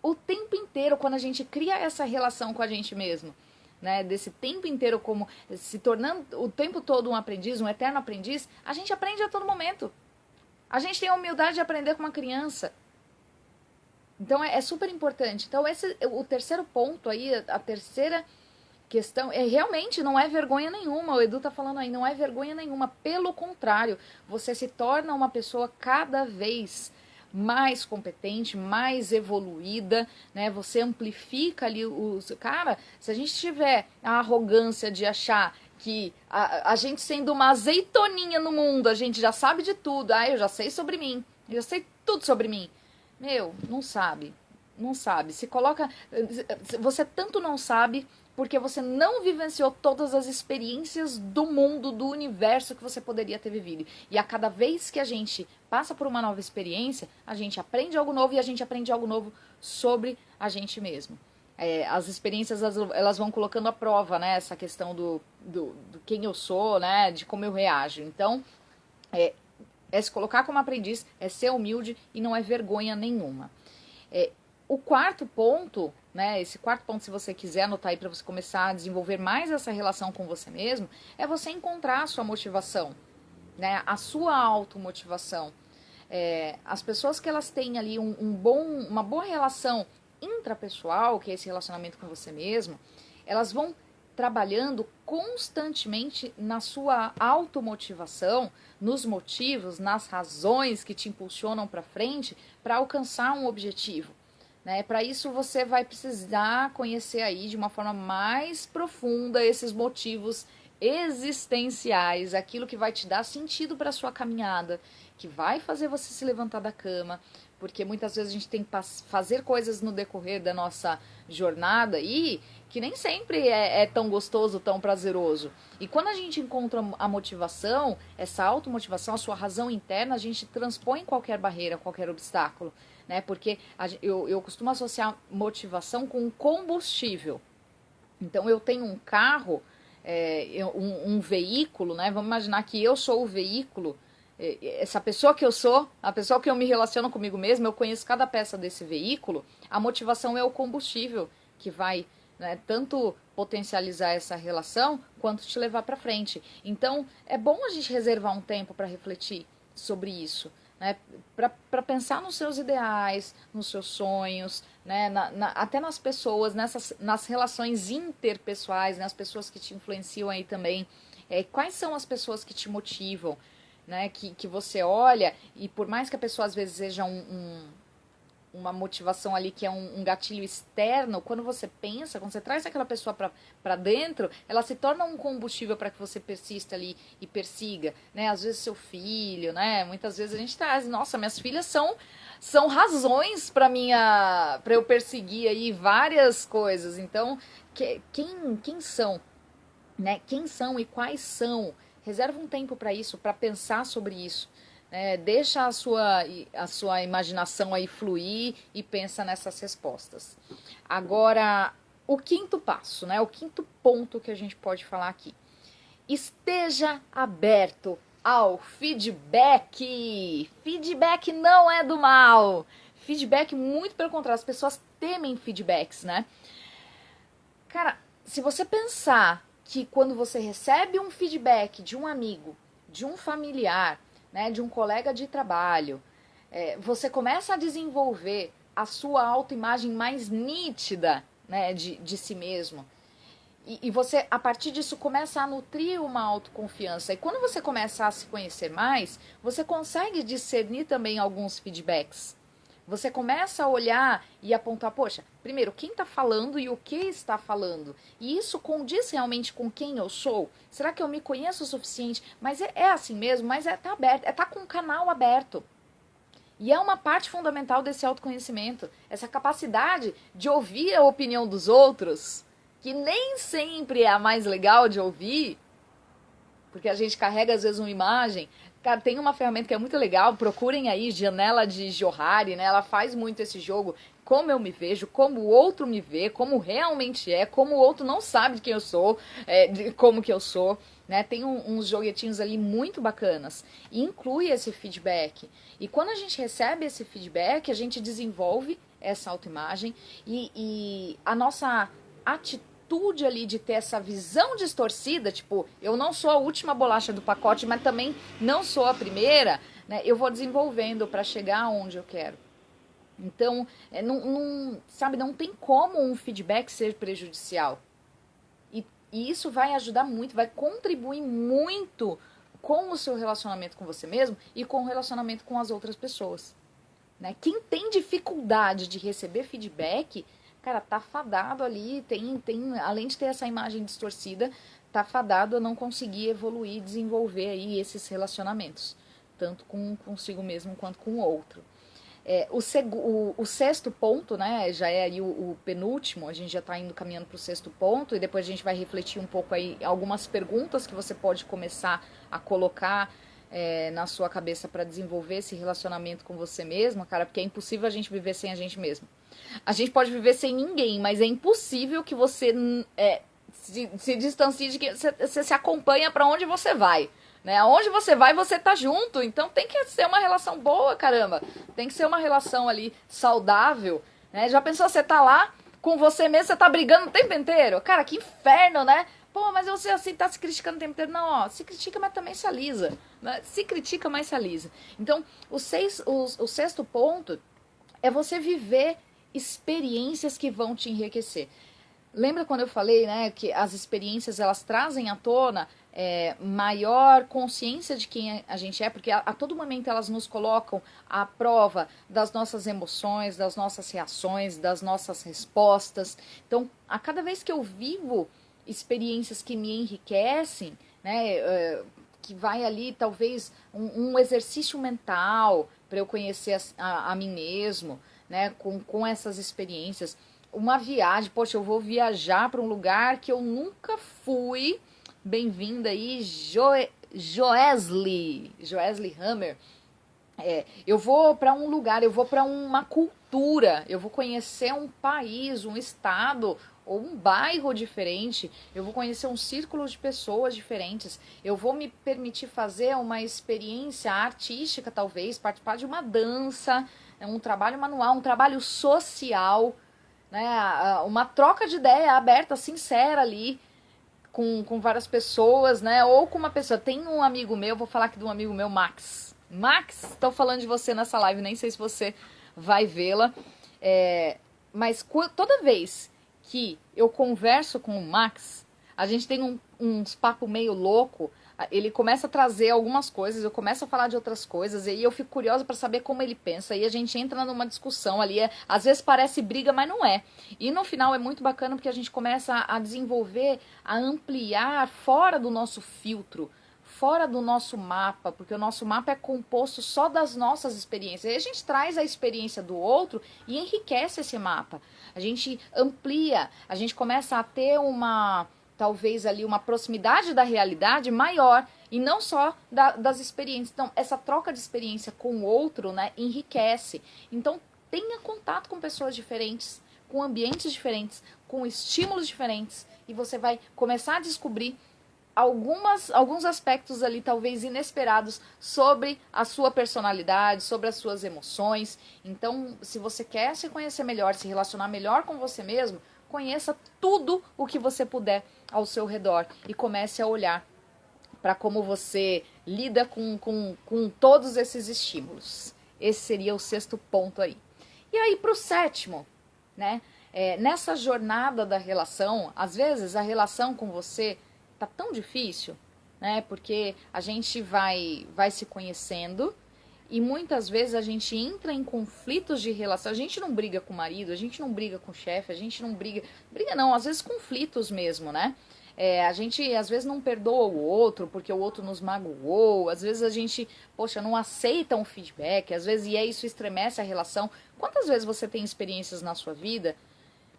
O tempo inteiro, quando a gente cria essa relação com a gente mesmo, né, desse tempo inteiro como se tornando o tempo todo um aprendiz, um eterno aprendiz, a gente aprende a todo momento. A gente tem a humildade de aprender com uma criança. Então é super importante. Então o terceiro ponto aí, a terceira questão, realmente não é vergonha nenhuma, o Edu tá falando aí, não é vergonha nenhuma, pelo contrário, você se torna uma pessoa cada vez mais competente, mais evoluída, né? Você amplifica ali os... Cara, se a gente tiver a arrogância de achar que a gente sendo uma azeitoninha no mundo, a gente já sabe de tudo, eu já sei sobre mim, eu já sei tudo sobre mim. Meu, não sabe, se coloca... Você tanto não sabe porque você não vivenciou todas as experiências do mundo, do universo que você poderia ter vivido. E a cada vez que a gente passa por uma nova experiência, a gente aprende algo novo e a gente aprende algo novo sobre a gente mesmo. As experiências, elas vão colocando à prova, né, essa questão do quem eu sou, né, de como eu reajo. Então, se colocar como aprendiz, é ser humilde e não é vergonha nenhuma. O quarto ponto, né, esse quarto ponto, se você quiser anotar aí para você começar a desenvolver mais essa relação com você mesmo, é você encontrar a sua motivação, né, a sua automotivação. As pessoas que elas têm ali uma boa relação intrapessoal, que é esse relacionamento com você mesmo, elas vão trabalhando constantemente na sua automotivação, nos motivos, nas razões que te impulsionam para frente para alcançar um objetivo. Né? Para isso você vai precisar conhecer aí de uma forma mais profunda esses motivos existenciais, aquilo que vai te dar sentido para a sua caminhada, que vai fazer você se levantar da cama, porque muitas vezes a gente tem que fazer coisas no decorrer da nossa jornada e que nem sempre é tão gostoso, tão prazeroso. E quando a gente encontra a motivação, essa automotivação, a sua razão interna, a gente transpõe qualquer barreira, qualquer obstáculo, né? Porque eu costumo associar motivação com combustível. Então eu tenho um carro, um veículo, né? Vamos imaginar que eu sou o veículo, essa pessoa que eu sou, a pessoa que eu me relaciono comigo mesma, eu conheço cada peça desse veículo, a motivação é o combustível que vai, né, tanto potencializar essa relação quanto te levar para frente. Então é bom a gente reservar um tempo para refletir sobre isso, né, para pensar nos seus ideais, nos seus sonhos, né, até nas pessoas, nas relações interpessoais, nas pessoas que te influenciam aí também. Quais são as pessoas que te motivam, né, que você olha, e por mais que a pessoa às vezes seja uma motivação ali que é um gatilho externo, quando você pensa, quando você traz aquela pessoa para dentro, ela se torna um combustível para que você persista ali e persiga, né? Às vezes seu filho, né? Muitas vezes a gente traz, nossa, minhas filhas são razões para eu perseguir aí várias coisas. Então, quem são, né? Quem são e quais são? Reserva um tempo para isso, para pensar sobre isso. Deixa a sua imaginação aí fluir e pensa nessas respostas. Agora, o quinto passo, né? O quinto ponto que a gente pode falar aqui. Esteja aberto ao feedback. Feedback não é do mal. Feedback, muito pelo contrário, as pessoas temem feedbacks, né? Cara, se você pensar que quando você recebe um feedback de um amigo, de um familiar, né, de um colega de trabalho, você começa a desenvolver a sua autoimagem mais nítida, né, de si mesmo. E você, a partir disso, começa a nutrir uma autoconfiança. E quando você começa a se conhecer mais, você consegue discernir também alguns feedbacks. Você começa a olhar e apontar, poxa, primeiro, quem está falando e o que está falando? E isso condiz realmente com quem eu sou? Será que eu me conheço o suficiente? Mas é assim mesmo? Mas tá aberto, tá com o canal aberto. E é uma parte fundamental desse autoconhecimento, essa capacidade de ouvir a opinião dos outros, que nem sempre é a mais legal de ouvir, porque a gente carrega às vezes uma imagem. Cara, tem uma ferramenta que é muito legal, procurem aí, Janela de Johari, né? Ela faz muito esse jogo, como eu me vejo, como o outro me vê, como realmente é, como o outro não sabe de quem eu sou, de como que eu sou, né? Tem uns joguetinhos ali muito bacanas, e inclui esse feedback. E quando a gente recebe esse feedback, a gente desenvolve essa autoimagem e a nossa atitude ali de ter essa visão distorcida, tipo, eu não sou a última bolacha do pacote, mas também não sou a primeira, né? Eu vou desenvolvendo para chegar onde eu quero. Então, não tem como um feedback ser prejudicial. E isso vai ajudar muito, vai contribuir muito com o seu relacionamento com você mesmo e com o relacionamento com as outras pessoas. Né? Quem tem dificuldade de receber feedback, cara, tá fadado ali, além de ter essa imagem distorcida, tá fadado a não conseguir evoluir, desenvolver aí esses relacionamentos, tanto consigo mesmo quanto com o outro. O sexto ponto, né, já é aí o penúltimo, a gente já está indo caminhando para o sexto ponto, e depois a gente vai refletir um pouco aí algumas perguntas que você pode começar a colocar na sua cabeça para desenvolver esse relacionamento com você mesmo, cara, porque é impossível a gente viver sem a gente mesmo. A gente pode viver sem ninguém, mas é impossível que você se distancie de que você se acompanha para onde você vai. Né? Aonde você vai, você tá junto. Então tem que ser uma relação boa, caramba. Tem que ser uma relação ali saudável. Né? Já pensou, você tá lá com você mesmo, você tá brigando o tempo inteiro? Cara, que inferno, né? Pô, mas mas você assim tá se criticando o tempo inteiro. Não, ó, se critica, mas também se alisa. Se critica, mas se alisa. Então, o sexto ponto é você viver experiências que vão te enriquecer. Lembra quando eu falei, né, que as experiências elas trazem à tona maior consciência de quem a gente é, porque a todo momento elas nos colocam à prova das nossas emoções, das nossas reações, das nossas respostas. Então, a cada vez que eu vivo experiências que me enriquecem, né, que vai ali talvez um exercício mental para eu conhecer a mim mesmo, né, com essas experiências. Uma viagem, poxa, eu vou viajar para um lugar que eu nunca fui. Bem-vinda aí, Joesley Hammer. Eu vou para um lugar, eu vou para uma cultura, eu vou conhecer um país, um estado ou um bairro diferente, eu vou conhecer um círculo de pessoas diferentes, eu vou me permitir fazer uma experiência artística, talvez, participar de uma dança, um trabalho manual, um trabalho social, né, uma troca de ideia aberta, sincera ali, com várias pessoas, né, ou com uma pessoa. Tem um amigo meu, vou falar aqui de um amigo meu, Max, estou falando de você nessa live, nem sei se você vai vê-la, mas toda vez que eu converso com o Max, a gente tem uns papo meio louco, ele começa a trazer algumas coisas, eu começo a falar de outras coisas, e aí eu fico curiosa para saber como ele pensa, e a gente entra numa discussão ali, às vezes parece briga, mas não é. E no final é muito bacana porque a gente começa a desenvolver, a ampliar fora do nosso filtro, fora do nosso mapa, porque o nosso mapa é composto só das nossas experiências. E a gente traz a experiência do outro e enriquece esse mapa. A gente amplia, a gente começa a ter talvez ali uma proximidade da realidade maior e não só das experiências. Então, essa troca de experiência com o outro, né, enriquece. Então, tenha contato com pessoas diferentes, com ambientes diferentes, com estímulos diferentes e você vai começar a descobrir alguns aspectos ali talvez inesperados sobre a sua personalidade, sobre as suas emoções. Então, se você quer se conhecer melhor, se relacionar melhor com você mesmo, conheça tudo o que você puder ao seu redor e comece a olhar para como você lida com todos esses estímulos. Esse seria o sexto ponto aí. E aí para o sétimo, né? Nessa jornada da relação, às vezes a relação com você tá tão difícil, né? Porque a gente vai se conhecendo e muitas vezes a gente entra em conflitos de relação. A gente não briga com o marido, a gente não briga com o chefe, a gente não briga não, às vezes conflitos mesmo, né? A gente às vezes não perdoa o outro porque o outro nos magoou, às vezes a gente, poxa, não aceita um feedback, às vezes isso estremece a relação. Quantas vezes você tem experiências na sua vida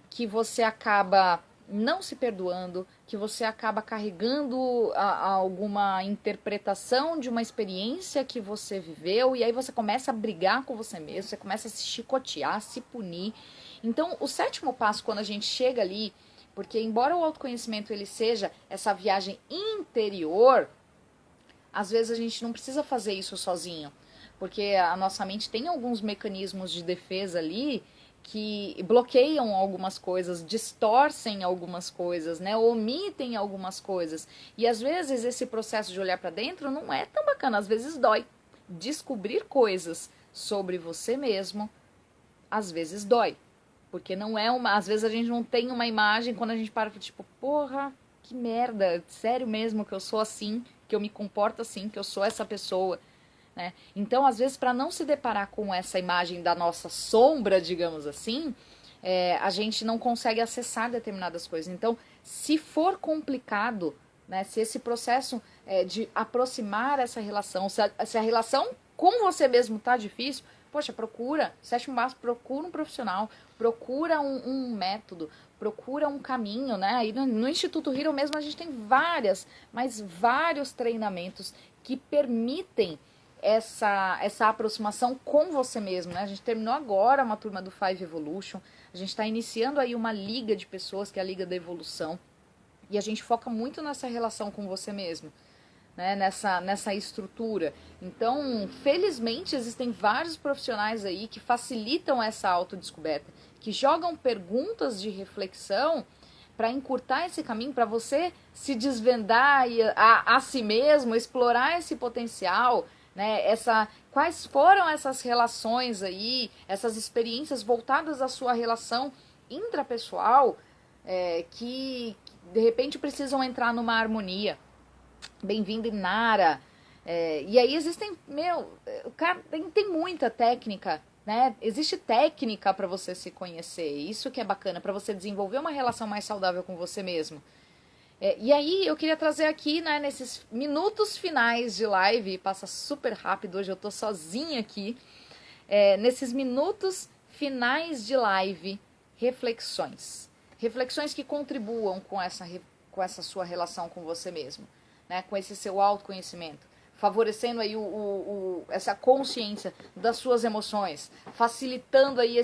que você acaba não se perdoando, que você acaba carregando alguma interpretação de uma experiência que você viveu e aí você começa a brigar com você mesmo, você começa a se chicotear, se punir. Então, o sétimo passo, quando a gente chega ali, porque embora o autoconhecimento ele seja essa viagem interior, às vezes a gente não precisa fazer isso sozinho, porque a nossa mente tem alguns mecanismos de defesa ali que bloqueiam algumas coisas, distorcem algumas coisas, né? Omitem algumas coisas. E às vezes esse processo de olhar para dentro não é tão bacana, às vezes dói. Descobrir coisas sobre você mesmo, às vezes dói. Porque não é às vezes a gente não tem uma imagem quando a gente para tipo, porra, que merda, sério mesmo que eu sou assim, que eu me comporto assim, que eu sou essa pessoa. Né? Então, às vezes, para não se deparar com essa imagem da nossa sombra, digamos assim, a gente não consegue acessar determinadas coisas. Então, se for complicado, né, se esse processo de aproximar essa relação, se a relação com você mesmo tá difícil, poxa, sétimo passo, procura um profissional, procura um método, procura um caminho, né? Aí no Instituto Hero mesmo a gente tem vários treinamentos que permitem essa aproximação com você mesmo, né? A gente terminou agora uma turma do Five Evolution, a gente está iniciando aí uma liga de pessoas, que é a Liga da Evolução, e a gente foca muito nessa relação com você mesmo, né? Nessa estrutura. Então, felizmente, existem vários profissionais aí que facilitam essa autodescoberta, que jogam perguntas de reflexão para encurtar esse caminho, para você se desvendar a si mesmo, explorar esse potencial, né? Quais foram essas relações aí, essas experiências voltadas à sua relação intrapessoal, que de repente precisam entrar numa harmonia. Bem-vindo, Inara. E aí existem, cara, tem muita técnica, né? Existe técnica para você se conhecer. Isso que é bacana, para você desenvolver uma relação mais saudável com você mesmo. E aí eu queria trazer aqui, né, nesses minutos finais de live, passa super rápido, hoje eu tô sozinha aqui, nesses minutos finais de live, reflexões. Reflexões que contribuam com essa sua relação com você mesmo, né, com esse seu autoconhecimento, favorecendo aí essa consciência das suas emoções, facilitando aí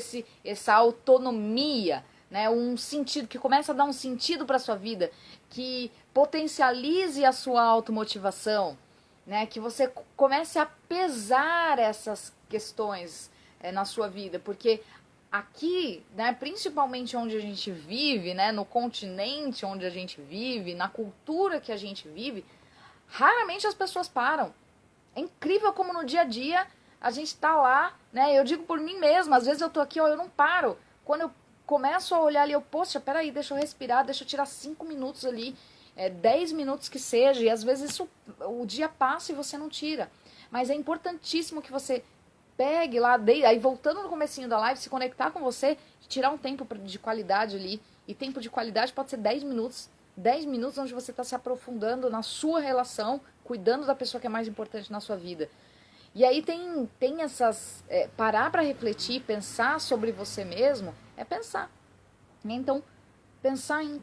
essa autonomia, né, um sentido, que começa a dar um sentido para a sua vida, que potencialize a sua automotivação, né, que você comece a pesar essas questões na sua vida, porque aqui, né, principalmente onde a gente vive, né, no continente onde a gente vive, na cultura que a gente vive, raramente as pessoas param. É incrível como no dia a dia a gente tá lá, né, eu digo por mim mesma, às vezes eu tô aqui, ó, eu não paro. Quando eu começo a olhar ali, poxa, peraí, deixa eu respirar, deixa eu tirar 5 minutos ali, 10 minutos que seja, e às vezes o dia passa e você não tira. Mas é importantíssimo que você pegue lá, aí voltando no comecinho da live, se conectar com você, tirar um tempo de qualidade ali, e tempo de qualidade pode ser 10 minutos, 10 minutos onde você está se aprofundando na sua relação, cuidando da pessoa que é mais importante na sua vida. E aí tem essas... parar para refletir, pensar sobre você mesmo, é pensar. Então, pensar em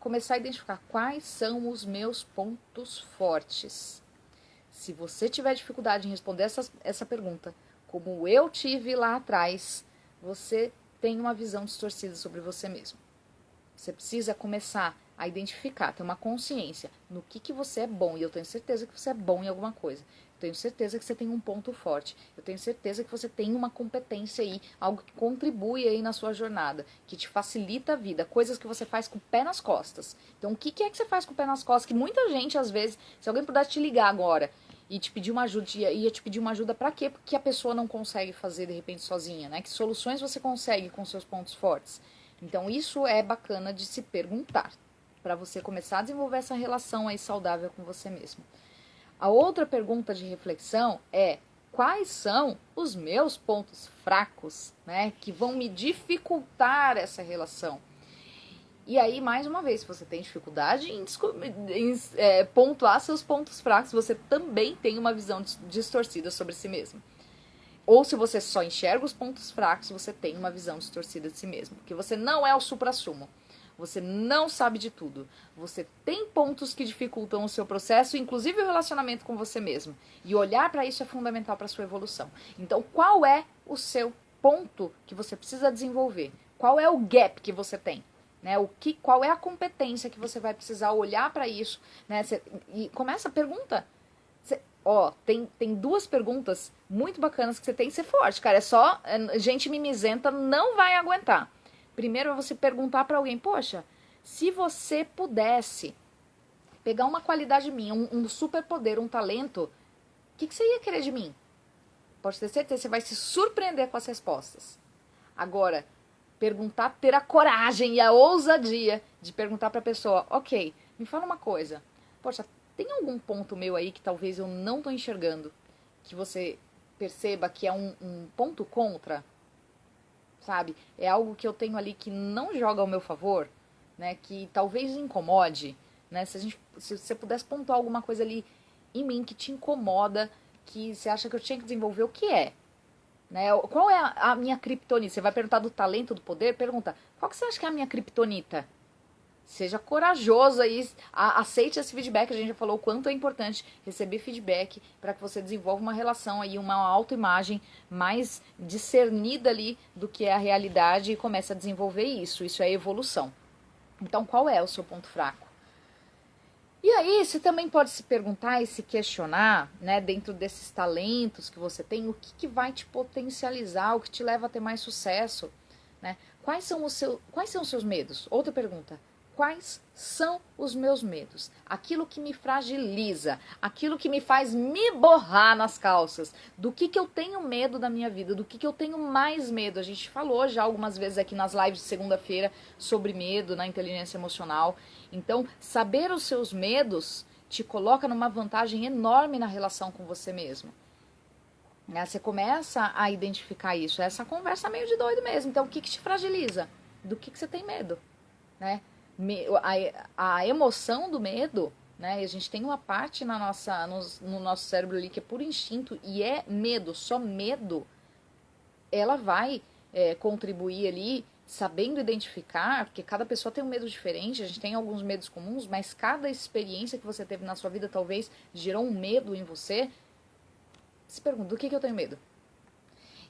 começar a identificar quais são os meus pontos fortes. Se você tiver dificuldade em responder essa pergunta, como eu tive lá atrás, você tem uma visão distorcida sobre você mesmo. Você precisa começar a identificar, ter uma consciência no que você é bom. E eu tenho certeza que você é bom em alguma coisa. Eu tenho certeza que você tem um ponto forte. Eu tenho certeza que você tem uma competência aí, algo que contribui aí na sua jornada, que te facilita a vida, coisas que você faz com o pé nas costas. Então, o que é que você faz com o pé nas costas? Que muita gente, às vezes, se alguém pudesse te ligar agora e te pedir uma ajuda, ia te pedir uma ajuda pra quê? Porque a pessoa não consegue fazer, de repente, sozinha, né? Que soluções você consegue com seus pontos fortes? Então, isso é bacana de se perguntar, para você começar a desenvolver essa relação aí saudável com você mesmo. A outra pergunta de reflexão é: quais são os meus pontos fracos, né, que vão me dificultar essa relação? E aí, mais uma vez, se você tem dificuldade em pontuar seus pontos fracos, você também tem uma visão distorcida sobre si mesmo. Ou se você só enxerga os pontos fracos, você tem uma visão distorcida de si mesmo. Porque você não é o suprassumo. Você não sabe de tudo. Você tem pontos que dificultam o seu processo, inclusive o relacionamento com você mesmo. E olhar para isso é fundamental para a sua evolução. Então, qual é o seu ponto que você precisa desenvolver? Qual é o gap que você tem? Né? Qual é a competência que você vai precisar olhar para isso? Né? E começa a pergunta. Tem duas perguntas muito bacanas que você tem que ser forte, cara. Gente mimizenta não vai aguentar. Primeiro é você perguntar pra alguém: poxa, se você pudesse pegar uma qualidade minha, um superpoder, um talento, o que você ia querer de mim? Pode ter certeza, você vai se surpreender com as respostas. Agora, ter a coragem e a ousadia de perguntar pra pessoa: ok, me fala uma coisa. Poxa, tem algum ponto meu aí que talvez eu não tô enxergando, que você perceba que é um ponto contra? Sabe? É algo que eu tenho ali que não joga ao meu favor, né? Que talvez incomode, né? Se você pudesse pontuar alguma coisa ali em mim que te incomoda, que você acha que eu tinha que desenvolver, o que é? Né? Qual é a minha criptonita? Você vai perguntar do talento, do poder? Pergunta: qual que você acha que é a minha criptonita? Seja corajoso aí, aceite esse feedback. A gente já falou o quanto é importante receber feedback para que você desenvolva uma relação aí, uma autoimagem mais discernida ali do que é a realidade e comece a desenvolver isso. Isso é evolução. Então, qual é o seu ponto fraco? E aí, você também pode se perguntar e se questionar, né, dentro desses talentos que você tem, o que vai te potencializar, o que te leva a ter mais sucesso, né? Quais são os seus medos? Outra pergunta: quais são os meus medos, aquilo que me fragiliza, aquilo que me faz me borrar nas calças, do que eu tenho medo da minha vida, do que eu tenho mais medo. A gente falou já algumas vezes aqui nas lives de segunda-feira sobre medo na inteligência emocional. Então, saber os seus medos te coloca numa vantagem enorme na relação com você mesmo. Você começa a identificar isso, essa conversa meio de doido mesmo. Então, o que te fragiliza? Do que você tem medo, né? A emoção do medo, né? A gente tem uma parte no nosso cérebro ali que é por instinto e é medo, só medo. Ela vai contribuir ali, sabendo identificar, porque cada pessoa tem um medo diferente, a gente tem alguns medos comuns, mas cada experiência que você teve na sua vida talvez gerou um medo em você. Se pergunta, do que eu tenho medo?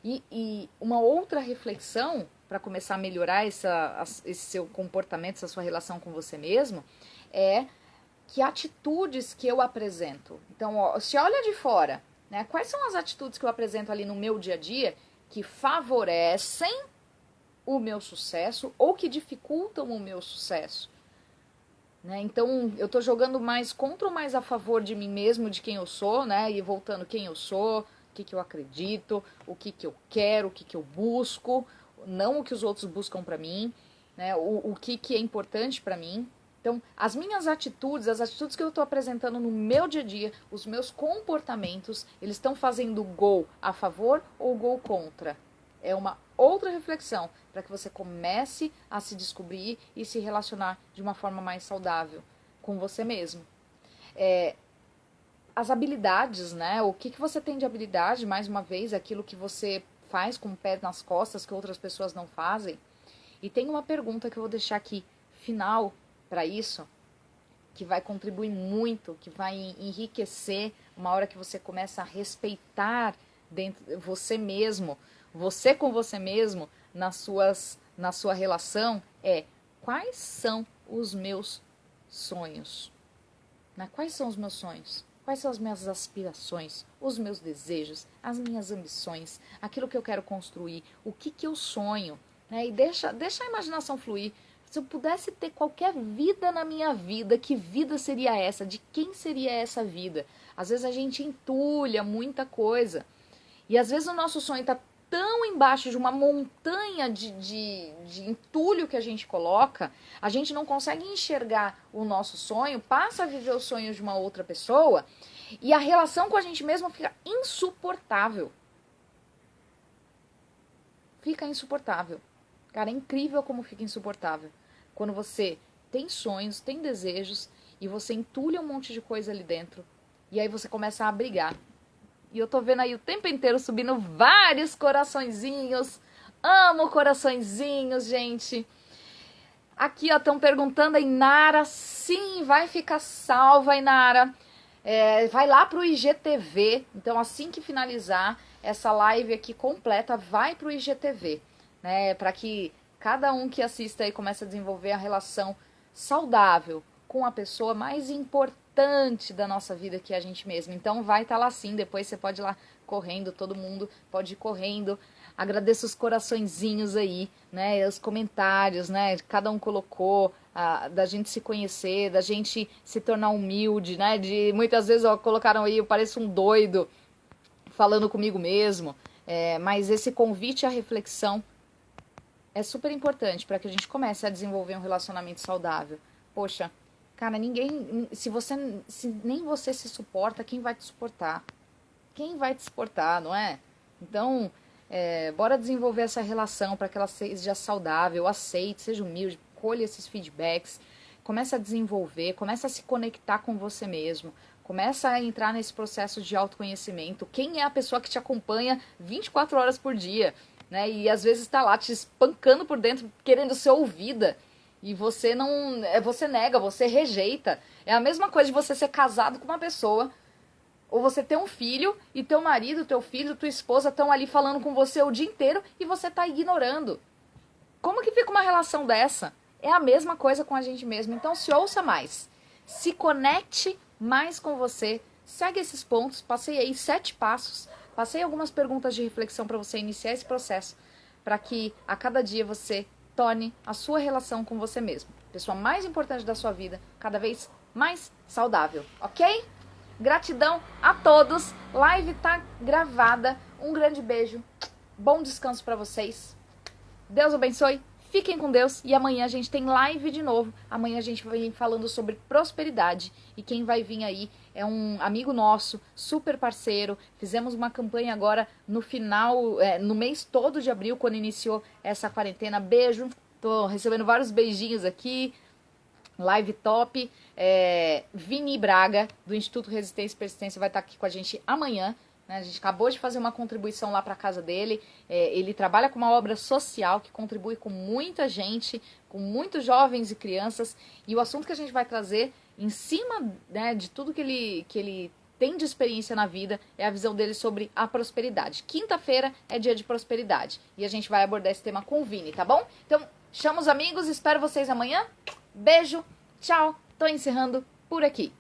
E uma outra reflexão para começar a melhorar esse seu comportamento, essa sua relação com você mesmo, é que atitudes que eu apresento. Então, se olha de fora, né, quais são as atitudes que eu apresento ali no meu dia a dia que favorecem o meu sucesso ou que dificultam o meu sucesso? Né? Então, eu estou jogando mais contra ou mais a favor de mim mesmo, de quem eu sou, né? E voltando quem eu sou, o que eu acredito, o que eu quero, o que eu busco, não o que os outros buscam para mim, né? O que é importante para mim. Então, as minhas atitudes, as atitudes que eu estou apresentando no meu dia a dia, os meus comportamentos, eles estão fazendo gol a favor ou gol contra? É uma outra reflexão para que você comece a se descobrir e se relacionar de uma forma mais saudável com você mesmo. As habilidades, né? O que você tem de habilidade, mais uma vez, aquilo que você faz com o pé nas costas que outras pessoas não fazem. E tem uma pergunta que eu vou deixar aqui final para isso, que vai contribuir muito, que vai enriquecer uma hora que você começa a respeitar dentro você mesmo, você com você mesmo, na sua relação, quais são os meus sonhos? Né? Quais são os meus sonhos? Quais são as minhas aspirações, os meus desejos, as minhas ambições, aquilo que eu quero construir, o que eu sonho? Né? E deixa a imaginação fluir. Se eu pudesse ter qualquer vida na minha vida, que vida seria essa? De quem seria essa vida? Às vezes a gente entulha muita coisa. E às vezes o nosso sonho está tão embaixo de uma montanha de entulho que a gente coloca, a gente não consegue enxergar o nosso sonho, passa a viver os sonhos de uma outra pessoa e a relação com a gente mesmo fica insuportável. Fica insuportável. Cara, é incrível como fica insuportável. Quando você tem sonhos, tem desejos e você entulha um monte de coisa ali dentro e aí você começa a brigar. E eu tô vendo aí o tempo inteiro subindo vários coraçõezinhos. Amo coraçõezinhos, gente. Aqui, ó, estão perguntando a Inara. Sim, vai ficar salva, Inara. Vai lá pro IGTV. Então, assim que finalizar essa live aqui completa, vai pro IGTV. Né, para que cada um que assista aí comece a desenvolver a relação saudável com a pessoa mais importante da nossa vida, que é a gente mesmo. Então vai estar lá sim, depois você pode ir lá correndo, todo mundo pode ir correndo. Agradeço os coraçõezinhos aí, né, os comentários, né, cada um colocou, da gente se conhecer, da gente se tornar humilde, né, de muitas vezes colocaram aí, eu pareço um doido falando comigo mesmo, mas esse convite à reflexão é super importante para que a gente comece a desenvolver um relacionamento saudável. Poxa, cara, se nem você se suporta, quem vai te suportar? Quem vai te suportar, não é? Então, bora desenvolver essa relação para que ela seja saudável, aceite, seja humilde, colhe esses feedbacks, comece a desenvolver, comece a se conectar com você mesmo, começa a entrar nesse processo de autoconhecimento. Quem é a pessoa que te acompanha 24 horas por dia, né? E às vezes está lá te espancando por dentro, querendo ser ouvida. E você não. Você nega, você rejeita. É a mesma coisa de você ser casado com uma pessoa, ou você ter um filho, e teu marido, teu filho, tua esposa estão ali falando com você o dia inteiro e você está ignorando. Como que fica uma relação dessa? É a mesma coisa com a gente mesmo. Então se ouça mais. Se conecte mais com você. Segue esses pontos. Passei aí 7 passos. Passei algumas perguntas de reflexão para você iniciar esse processo. Para que a cada dia você torne a sua relação com você mesmo pessoa mais importante da sua vida, cada vez mais saudável, ok? Gratidão a todos. Live tá gravada. Um grande beijo. Bom descanso para vocês. Deus abençoe. Fiquem com Deus. E amanhã a gente tem live de novo. Amanhã a gente vai vir falando sobre prosperidade. E quem vai vir aí é um amigo nosso, super parceiro. Fizemos uma campanha agora no final, no mês todo de abril, quando iniciou essa quarentena. Beijo. Tô recebendo vários beijinhos aqui. Live top. Vini Braga, do Instituto Resistência e Persistência, vai estar aqui com a gente amanhã. Né? A gente acabou de fazer uma contribuição lá para casa dele. Ele trabalha com uma obra social que contribui com muita gente, com muitos jovens e crianças. E o assunto que a gente vai trazer, em cima, né, de tudo que ele tem de experiência na vida, é a visão dele sobre a prosperidade. Quinta-feira é dia de prosperidade. E a gente vai abordar esse tema com o Vini, tá bom? Então, chama os amigos, espero vocês amanhã. Beijo, tchau. Tô encerrando por aqui.